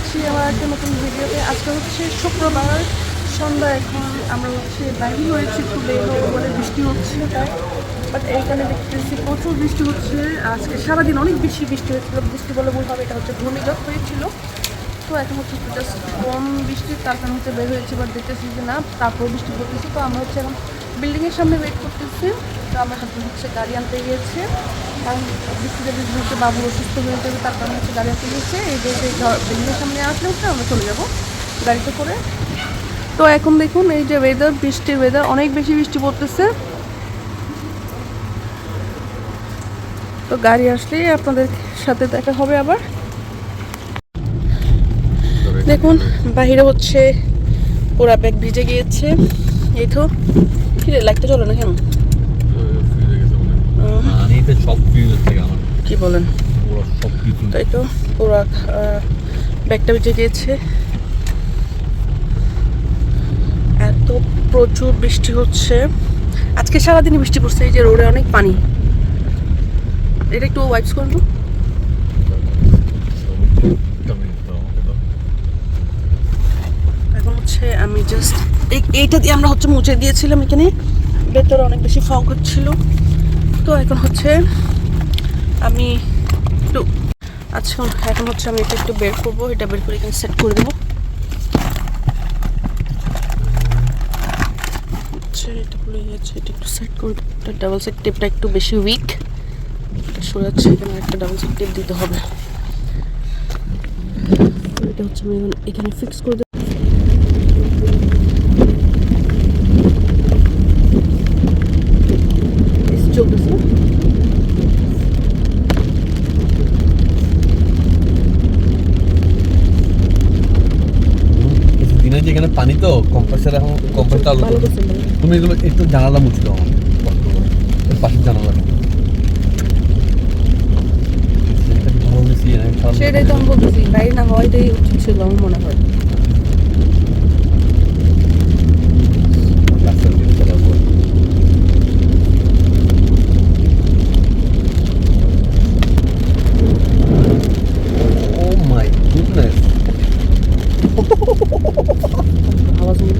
করছি আমার একটা নতুন ভিডিওতে। আজকে হচ্ছে শুক্রবার সন্ধ্যা, এখন আমরা হচ্ছে বাইরে হয়েছি একটু বের হবো বলে, বৃষ্টি হচ্ছে তাই। বাট এইখানে দেখতেছি প্রচুর বৃষ্টি হচ্ছে। আজকে সারাদিন অনেক বেশি বৃষ্টি হয়েছিল, বৃষ্টি বলে ভুল হবে, এটা হচ্ছে ঘূর্ণিঝড় হয়েছিল। তো এখন হচ্ছে একটু জাস্ট কম বৃষ্টি, তার কারণে হচ্ছে বের হয়েছে। বাট দেখতেছি যে না, তারপর বৃষ্টি পড়তেছে। তো আমরা হচ্ছে এখন বিল্ডিংয়ের সামনে ওয়েট করতেছি। তো আমার হাতে হচ্ছে গাড়ি আনতে গিয়েছে, কারণ বৃষ্টিতে হচ্ছে বাবু অসুস্থ হয়ে যাবে, তার কারণে হচ্ছে গাড়ি আনতে গিয়েছে। এই যে বিল্ডিংয়ের সামনে আসলে হচ্ছে আমরা চলে যাবো গাড়িতে করে। তো এখন দেখুন এই যে ওয়েদার, বৃষ্টির ওয়েদার, অনেক বেশি বৃষ্টি পড়তেছে। তো গাড়ি আসলেই আপনাদের সাথে দেখা হবে আবার। দেখুন বাহিরে হচ্ছে পুরা ব্যাগ ভিজে গিয়েছে। এই তো ফিরে লাগতে চলো না কেন, কি বলেন? তাই তো পুরা ব্যাগটা ভিজে গিয়েছে। এত প্রচুর বৃষ্টি হচ্ছে আজকে, সারাদিনই বৃষ্টি পড়ছে। এই যে রোডে অনেক পানি। এটা একটু ওয়াইপস করুন তো। এখন হচ্ছে আমি জাস্ট এইটা দিয়ে আমরা হচ্ছে মুছে দিয়েছিলাম, এখানে ভেতরে অনেক বেশি ফগ হচ্ছিল। তো এখন হচ্ছে আমি একটু আচ্ছা, এখন হচ্ছে আমি এটা একটু বের করবো, এটা বের করে এখানে সেট করে দেবো। এটা খুলে গেছে, এটা একটু সেট করে দেবো। এটা ডাবল সেট টেপটা একটু বেশি উইক, এটা সরে যাচ্ছে, এখানে একটা ডাবল সেট টেপ দিতে হবে। এটা হচ্ছে আমি এখানে ফিক্স করে দেবো। চলতেছে এখানে পানি তো কম্প্রেসার, এখন কম্প্রেসার তুমি এগুলো একটু জানালা মুছে দাও পাশের জানালা। সেটাই তো আমি বলতেছি, বাইরে না হওয়াটাই উচিত ছিল আমার মনে হয়। Oh my goodness. আওয়াজ নেই।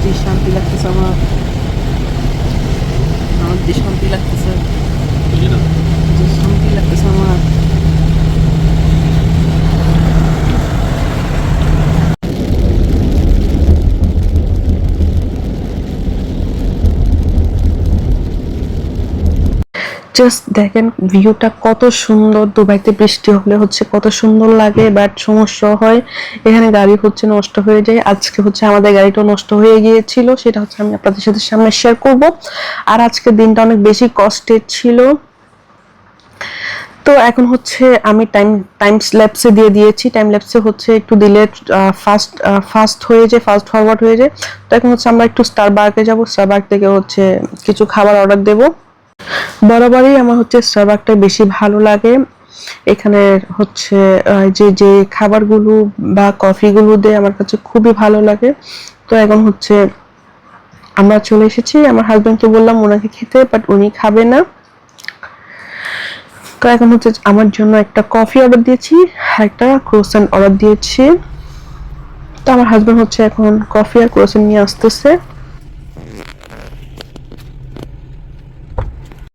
যে শান্তি লাগতেছে আমার, যে শান্তি লাগতেছে, যে শান্তি লাগতেছে আমার। জাস্ট দেখেন ভিউটা কত সুন্দর। দুবাইতে বৃষ্টি হলে হচ্ছে কত সুন্দর লাগে, বাট সমস্যা হয় এখানে গাড়ি হচ্ছে নষ্ট হয়ে যায়। আজকে হচ্ছে আমাদের গাড়িটা নষ্ট হয়ে গিয়েছিল, সেটা হচ্ছে আমি আপনাদের সাথে সামনে শেয়ার করব। আর আজকের দিনটা অনেক বেশি কষ্টের ছিল। তো এখন হচ্ছে আমি টাইম ল্যাপসে দিয়ে দিয়েছি। টাইম ল্যাপসে হচ্ছে একটু দিলে ফাস্ট হয়ে যায়, ফাস্ট ফরওয়ার্ড হয়ে যায়। তো এখন হচ্ছে আমরা একটু স্টারবাকসে যাব, স্টারবাকস থেকে হচ্ছে কিছু খাবার অর্ডার দেব। বরাবরই আমার হচ্ছে স্টারবাকসটা বেশি ভালো লাগে। এখানে হচ্ছে যে যে খাবারগুলো বা কফিগুলো দেয় আমার কাছে খুবই ভালো লাগে। তো এখন হচ্ছে আমরা চলে এসেছি। আমার হাজবেন্ডকে বললাম ওনাকে খেতে, বাট উনি খাবে না। তো এখন হচ্ছে আমার জন্য একটা কফি অর্ডার দিয়েছি, একটা ক্রোসেন্ট অর্ডার দিয়েছি। তো আমার হাজবেন্ড হচ্ছে এখন কফি আর ক্রোসেন্ট নিয়ে আসতেছে।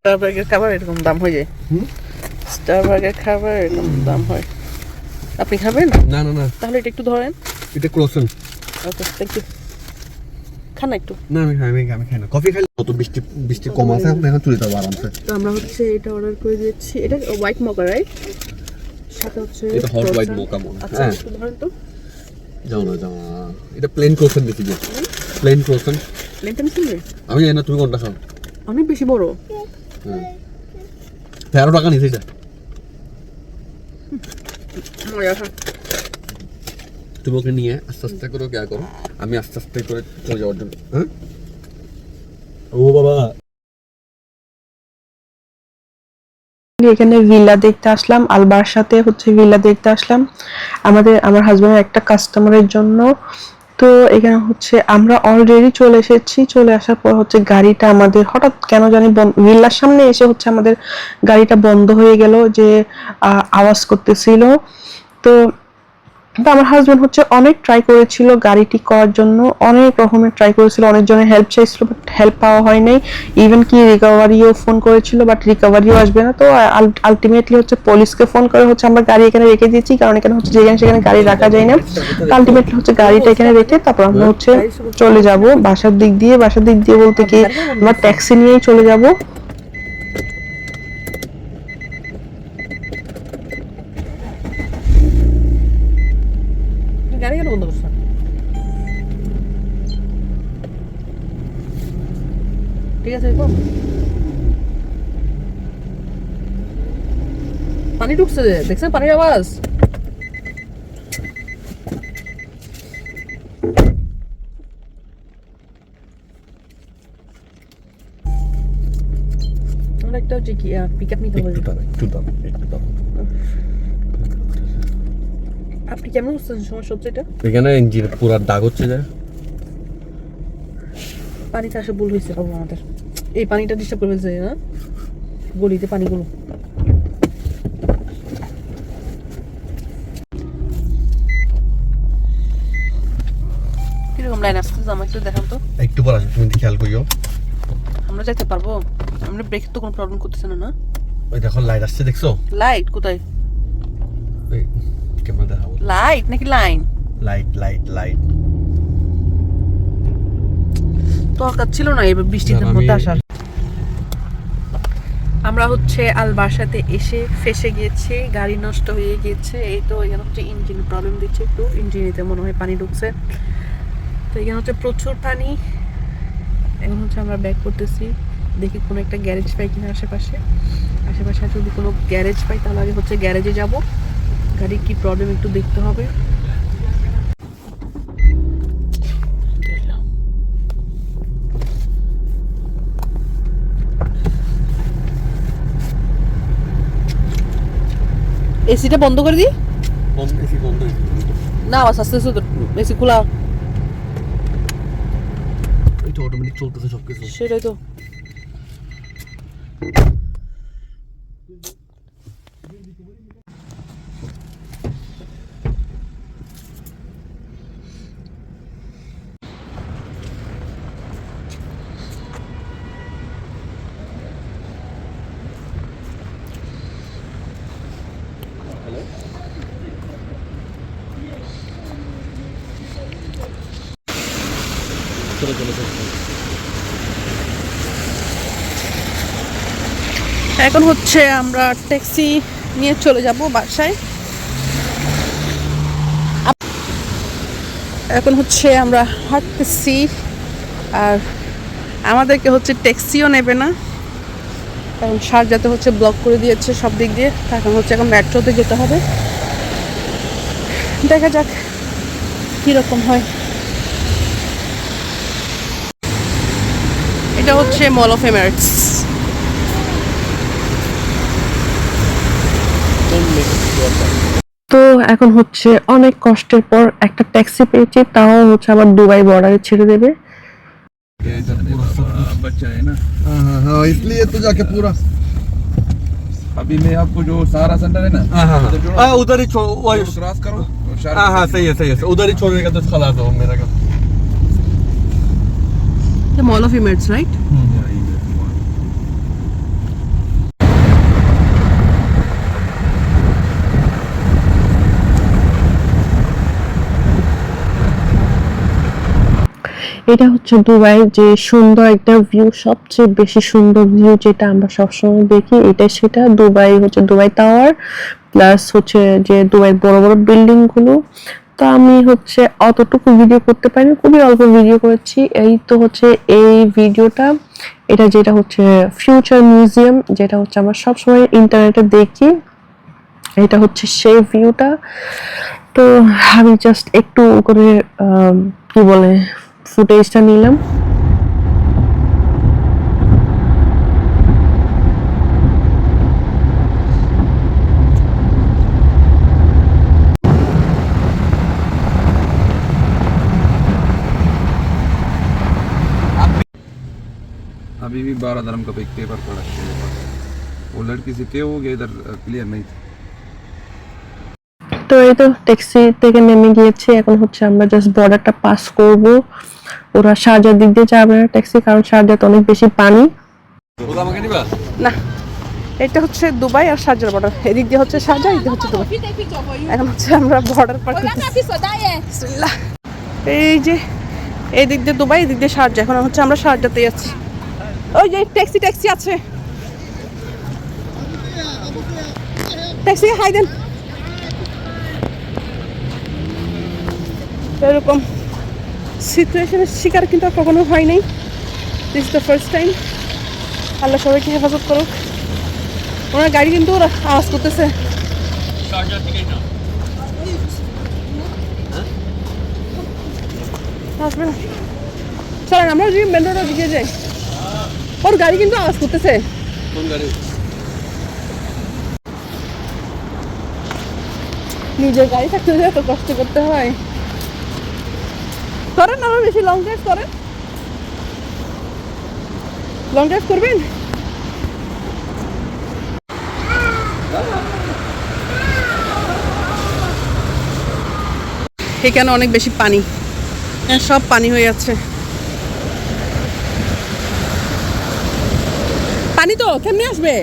স্টারবার্গের খাবার এরকম দাম হয়ে যায়, স্টারবার্গের খাবার এরকম দাম হয়। আপনি খাবেন? না না না, তাহলে এটা একটু ধরেন। এটা ক্রোসেন্ট। Okay, thank you. খান না একটু। না আমি খাই না, কফি খাইলে কত বৃষ্টি বৃষ্টি কম আছে, এখন চলে যাবো আরামসে। তো আমরা হচ্ছে এটা অর্ডার করে দিয়েছি, এটা হোয়াইট মোকা রাইট, সাথে হচ্ছে এটা হট হোয়াইট মোকা মনে। আচ্ছা একটু ধরেন তো। যাও না যাও না, এটা প্লেন ক্রোসেন্ট দেখি যে প্লেন ক্রোসেন্ট। প্লেনটা মিশিয়ে নেই, আমি জানি না তুমি কোনটা খাও। অনেক বেশি বড়। হ্যাঁ 13 টাকা নিচে যা। তুমি ওকে নিয়ে আস্তে আস্তে করে কেয়ার করো, আমি আস্তে আস্তে করে চলে যাওয়ার জন্য। হ্যাঁ ও বাবা এখানে ভিলা দেখতে আসলাম, আলবার সাথে হচ্ছে ভিলা দেখতে আসলাম আমার হাজবেন্ডের একটা কাস্টমারের জন্য। তো এখানে হচ্ছে আমরা অলরেডি চলে এসেছি। চলে আসার পর হচ্ছে গাড়িটা আমাদের হঠাৎ কেন জানি ভিল্লার সামনে এসে হচ্ছে আমাদের গাড়িটা বন্ধ হয়ে গেল, যে আওয়াজ করতেছিল। তো আমার হাজবেন্ড হচ্ছে অনেক ট্রাই করেছিল গাড়ি ঠিক করার জন্য, অনেক রকমের ট্রাই করেছিল, অনেকজনের হেল্প চাইছিল, বাট হেল্প পাওয়া হয় নাই। ইভেন কি রিকভারিও ফোন করেছিল, বাট রিকভারিও আসবে না। তো আলটিমেটলি হচ্ছে পুলিশকে ফোন করে হচ্ছে আমরা গাড়ি এখানে রেখে দিয়েছি, কারণ এখানে হচ্ছে যেখানে সেখানে গাড়ি রাখা যায় না। আলটিমেটলি হচ্ছে গাড়িটা এখানে রেখে তারপর আমরা হচ্ছে চলে যাব বাসার দিক দিয়ে বলতে কি আমরা ট্যাক্সি নিয়েই চলে যাব। গাড়ি কেন বন্ধ করছো? ঠিক আছে, পানি ঢুকছে, দেখছেন পানির আওয়াজ? আমরা একটা হচ্ছে কি পিক আপ নিতে হবে। একটু দাঁড়াও। আপনি কেমন বুঝতেছেন সমস্যা হচ্ছে এটা? এখানে ইঞ্জিন পুরা দাগ হচ্ছে যে পানিতে আসে ভুল হয়েছে বাবু আমাদের। এই পানিটা ডিস্টার্ব করে ফেলছে না গলিতে পানিগুলো। কিরকম লাইন আসতেছে আমার একটু দেখান তো। একটু পর আসবে, তুমি খেয়াল করিও। আমরা যেতে পারবো? আমরা ব্রেক তো কোনো প্রবলেম করতেছে না? না ওই দেখো লাইট আসছে, দেখছো? লাইট কোথায়? ওই ক্যামেরা দেখাবো। লাইট নাকি লাইন? লাইট দরকার ছিল না এই বৃষ্টির মধ্যে আসার। আমরা হচ্ছে আল বাসাতে এসে ফেসে গিয়েছি, গাড়ি নষ্ট হয়ে গিয়েছে। এই তো এখানে হচ্ছে ইঞ্জিন প্রবলেম দিচ্ছে, একটু ইঞ্জিনেতে মনে হয় পানি ঢুকছে। তো এখানে হচ্ছে প্রচুর পানি। এখন হচ্ছে আমরা ব্যাক করতেছি, দেখি কোনো একটা গ্যারেজ পাই কিনা আশেপাশে। যদি কোনো গ্যারেজ পাই তাহলে আগে হচ্ছে গ্যারেজে যাব, গাড়ির কি প্রবলেম একটু দেখতে হবে। এসিটা বন্ধ করে দিই না, আওয়াজ আসতেছে তো। এসি খোলা, এটা অটোমেটিক চলতেছে সবকিছু। সেটাই তো। এখন হচ্ছে আমরা ট্যাক্সি নিয়ে চলে যাব বাসায়। এখন হচ্ছে আমরা হাঁটতেছি, আর আমাদেরকে হচ্ছে ট্যাক্সিও নেবে না, কারণ শারজাতে হচ্ছে ব্লক করে দিয়েছে সব দিক দিয়ে। এখন হচ্ছে এখন মেট্রোতে যেতে হবে, দেখা যাক কীরকম হয়। এটা হচ্ছে মল অফ এমিরেটস। তো এখন হচ্ছে অনেক কষ্টের পর একটা ট্যাক্সি পেয়েছি, তাও হচ্ছে আবার দুবাই বর্ডারে ছেড়ে দেবে। बच्चा है ना। हाँ इसलिए तो जाके पूरा अभी मैं आपको जो सहारा सेंटर है ना, उधर ही क्रॉस करो। हाँ सही है उधर ही छोड़ने का तो खलास हो मेरा का। Mall of Emirates right. এটা হচ্ছে দুবাই যে সুন্দর একটা ভিউ, সবচেয়ে বেশি সুন্দর ভিউ যেটা আমরা সবসময় দেখি, এটা সেটা দুবাই হচ্ছে দুবাই টাওয়ার, প্লাস হচ্ছে যে দুবাইয়ের বড় বড় বিল্ডিং গুলো। তো আমি হচ্ছে অতটুকু ভিডিও করতে পারিনি, খুবই অল্প ভিডিও করেছি। এই তো হচ্ছে এই ভিডিওটা, এটা যেটা হচ্ছে ফিউচার মিউজিয়াম, যেটা হচ্ছে আমরা সবসময় ইন্টারনেটে দেখি, এটা হচ্ছে সেই ভিউটা। তো আমি জাস্ট একটু করে কি বলে ফুটেজটা নিলাম। अभी भी 12 धर्म का एक पेपर पड़ा है मेरे पास। वो लड़की से क्या हो गया इधर क्लियर नहीं था। তো এই তো ট্যাক্সি থেকে নেমে গিয়েছি, এখন হচ্ছে আমরা জাস্ট বর্ডারটা পাস করব। ওরা শারজার দিক দিয়ে যাবে না ট্যাক্সি, কারণ শারজাতে অনেক বেশি পানি। ওরা আমাকে নিবা না, এটা হচ্ছে দুবাই আর শারজার বর্ডার, এদিক দিয়ে হচ্ছে শারজা, এদিক দিয়ে হচ্ছে দুবাই। এখন হচ্ছে আমরা বর্ডার পার করতেছি। বিসমিল্লাহ। এই যে এই দিক দিয়ে দুবাই, এদিক দিয়ে শারজা, এখন হচ্ছে আমরা শারজাতে যাচ্ছি। ওই যে ট্যাক্সি ট্যাক্সি আছে, ট্যাক্সি হাই দেন। এরকম সিচুয়েশনের শিকার কিন্তু আর কখনো হয় নাই, this is the first time. আল্লাহ সবাইকে হেফাজত করুক। ওনার গাড়ি কিন্তু ওরা আওয়াজ করতেছে। আসবে না, চলেন আমরা যদি মেন রোডের দিকে যাই। ওর গাড়ি কিন্তু আওয়াজ করতেছে। কোন গাড়ি? নিজের গাড়ি থাকতে হলে এত কষ্ট করতে হয়। করেন আমার বেশি লং ড্রাইভ করেন, লং ড্রাইভ করবেন। এখানে অনেক বেশি পানি, সব পানি হয়ে যাচ্ছে। পানি তো কেমনে আসবে?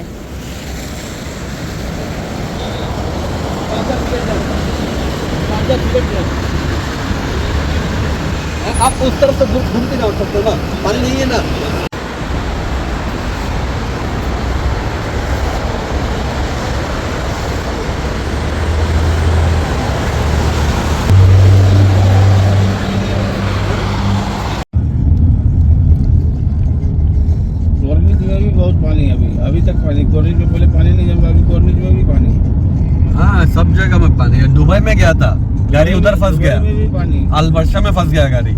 आप उस तरफ से घूमते जाओ सकते हो ना, पानी नहीं है ना। गर्मी में भी बहुत पानी है। अभी तक पानी, गर्मी में पहले पानी नहीं जमा, अभी गर्मी में भी पानी। हाँ, सब जगह में पानी है। दुबई में गया था, गाड़ी उधर फंस गया। में भी पानी। अल वर्षा में फंस गया गाड़ी।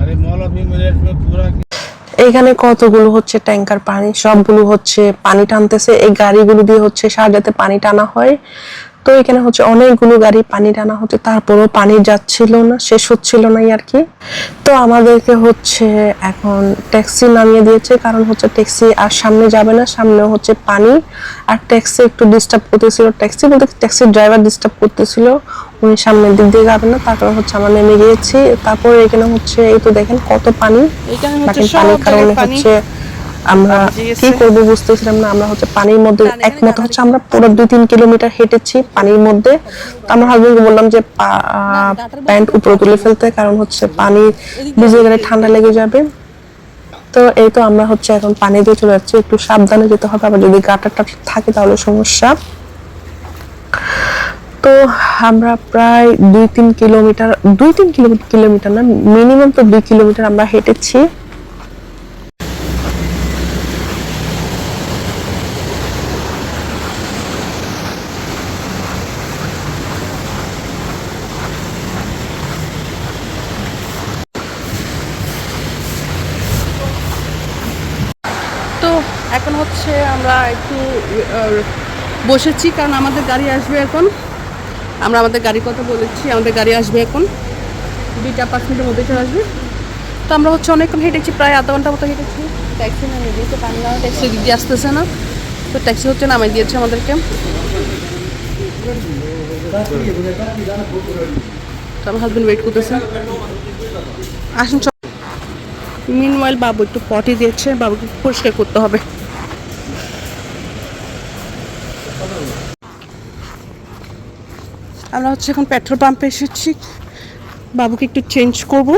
अरे मॉल ऑफ इमिरेट में पूरा এখানে কতগুলো হচ্ছে ট্যাঙ্কার পানি, সবগুলো হচ্ছে পানি টানতেছে। এই গাড়িগুলো দিয়ে হচ্ছে শারজাতে পানি টানা হয়। তো এখানে হচ্ছে অনেকগুলো গাড়ি পানি টানা হচ্ছে, তারপরও পানি যাচ্ছিল না, শেষ হচ্ছিল না আর কি। তো আমাদেরকে হচ্ছে এখন ট্যাক্সি নামিয়ে দিয়েছে, কারণ হচ্ছে ট্যাক্সি আর সামনে যাবে না, সামনে হচ্ছে পানি। আর ট্যাক্সি একটু ডিস্টার্ব করতেছিল, ট্যাক্সি বলতে ট্যাক্সির ড্রাইভার ডিস্টার্ব করতেছিল, উনি সামনের দিক দিয়ে যাবেন না। তারপর হচ্ছে আমরা নেমে গিয়েছি। তারপর এখানে হচ্ছে এই তো দেখেন কত পানি, পানির কারণে হচ্ছে আমরা কি করবো বুঝতেছিলাম না। আমরা হচ্ছে পানির মধ্যে একমত হচ্ছে, আমরা পুরো 2-3 কিলোমিটার হেঁটেছি পানির মধ্যে। তো আমার হাজবেন্ডকে বললাম যে প্যান্ট উপরে তুলে ফেলতে, কারণ হচ্ছে পানি ভিজে গেলে ঠান্ডা লেগে যাবে। তো এই তো আমরা হচ্ছে এখন পানি দিয়ে চলে যাচ্ছি, একটু সাবধানে যেতে হবে, আবার যদি গাটারটা থাকে তাহলে সমস্যা। তো আমরা প্রায় 2-3 কিলোমিটার না, মিনিমাম তো 2 কিলোমিটার আমরা হেঁটেছি। তো এখন হচ্ছে আমরা একটু বসেছি, কারণ আমাদের গাড়ি আসবে এখন। আমরা আমাদের গাড়ির কথা বলেছি, আমাদের গাড়ি আসবে এখন 2-5 মিনিটের মধ্যে চলে আসবে। তো আমরা হচ্ছে অনেকক্ষণ হেঁটেছি, প্রায় আধা ঘন্টা মতো হেঁটেছি। ট্যাক্সি নামিয়ে দিয়েছে, পানি না ট্যাক্সি দিক দিয়ে আসতেছে না, তো ট্যাক্সি হচ্ছে নামিয়ে দিয়েছে আমাদেরকে। তো আমার হাজবেন্ড ওয়েট করতেছে, আসুন। মিনওয়াইল বাবু একটু পটি দিয়েছে, বাবুকে পরিষ্কার করতে হবে। আমরা হচ্ছে এখন পেট্রোল পাম্পে এসেছি, বাবুকে একটু চেঞ্জ করব।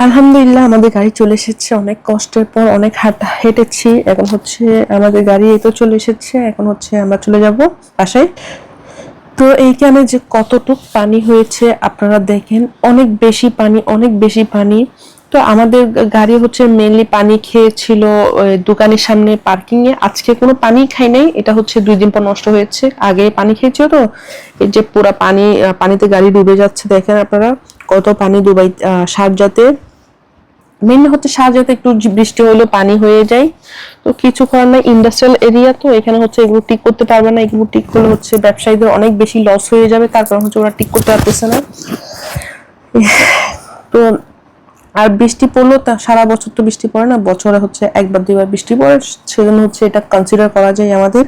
আলহামদুলিল্লাহ আমাদের গাড়ি চলে এসেছে, অনেক কষ্টের পর অনেক হেঁটেছি। এখন হচ্ছে আমাদের গাড়ি এই তো চলে এসেছে, এখন হচ্ছে আমরা চলে যাব বাসায়। তো এইখানে যে কতটুক পানি হয়েছে আপনারা দেখেন, অনেক বেশি পানি, অনেক বেশি পানি। তো আমাদের গাড়ি হচ্ছে মেনলি পানি খেয়েছিল দোকানের সামনে পার্কিং এ, আজকে কোনো পানি খাই নাই। এটা হচ্ছে 2 দিন পর নষ্ট হয়েছে, আগে পানি খেয়েছিল। তো এই যে পুরো পানিতে গাড়ি ডুবে যাচ্ছে, দেখেন আপনারা কত পানি দুবাই শারজাতে। মেন হচ্ছে শাহজাতে একটু বৃষ্টি হলেও পানি হয়ে যায়, তো কিছু করার নাই, ইন্ডাস্ট্রিয়াল এরিয়া তো এখানে হচ্ছে এগুলো ঠিক করতে পারবে না, এগুলো ঠিক করলে হচ্ছে ব্যবসায়ীদের অনেক বেশি লস হয়ে যাবে, তার কারণ হচ্ছে ওরা ঠিক করতে পারতেছে না। তো আর বৃষ্টি পড়লো তা সারা বছর তো বৃষ্টি পড়ে না, বছরে হচ্ছে একবার দুইবার বৃষ্টি পড়ে, সেজন্য হচ্ছে এটা কনসিডার করা যায় আমাদের।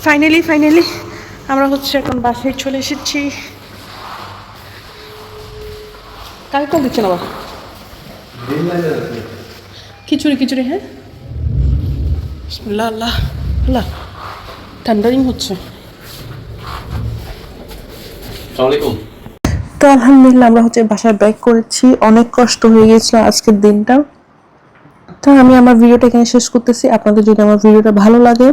ফাইনালি আমরা হচ্ছে এখন বাসায় চলে এসেছি। কাকে কল দিচ্ছেন আবার? খিচুড়ি হ্যাঁ, বিসমিল্লাহ, আল্লাহ আল্লাহ, ঠান্ডারিং হচ্ছে। তো আলহামদুলিল্লাহ আমরা হচ্ছে বাসায় ব্যাক করেছি, অনেক কষ্ট হয়ে গিয়েছিল আজকের দিনটা। তো আমি আমার ভিডিওটা এখানে শেষ করতেছি। আপনাদের যদি আমার ভিডিওটা ভালো লাগে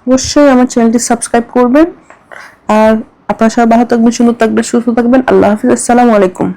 অবশ্যই আমার চ্যানেলটি সাবস্ক্রাইব করবেন, আর আপনারা সবাই ভালো থাকবেন, সুন্দর থাকবেন, সুস্থ থাকবেন। আল্লাহ হাফিজ, আসসালামু আলাইকুম।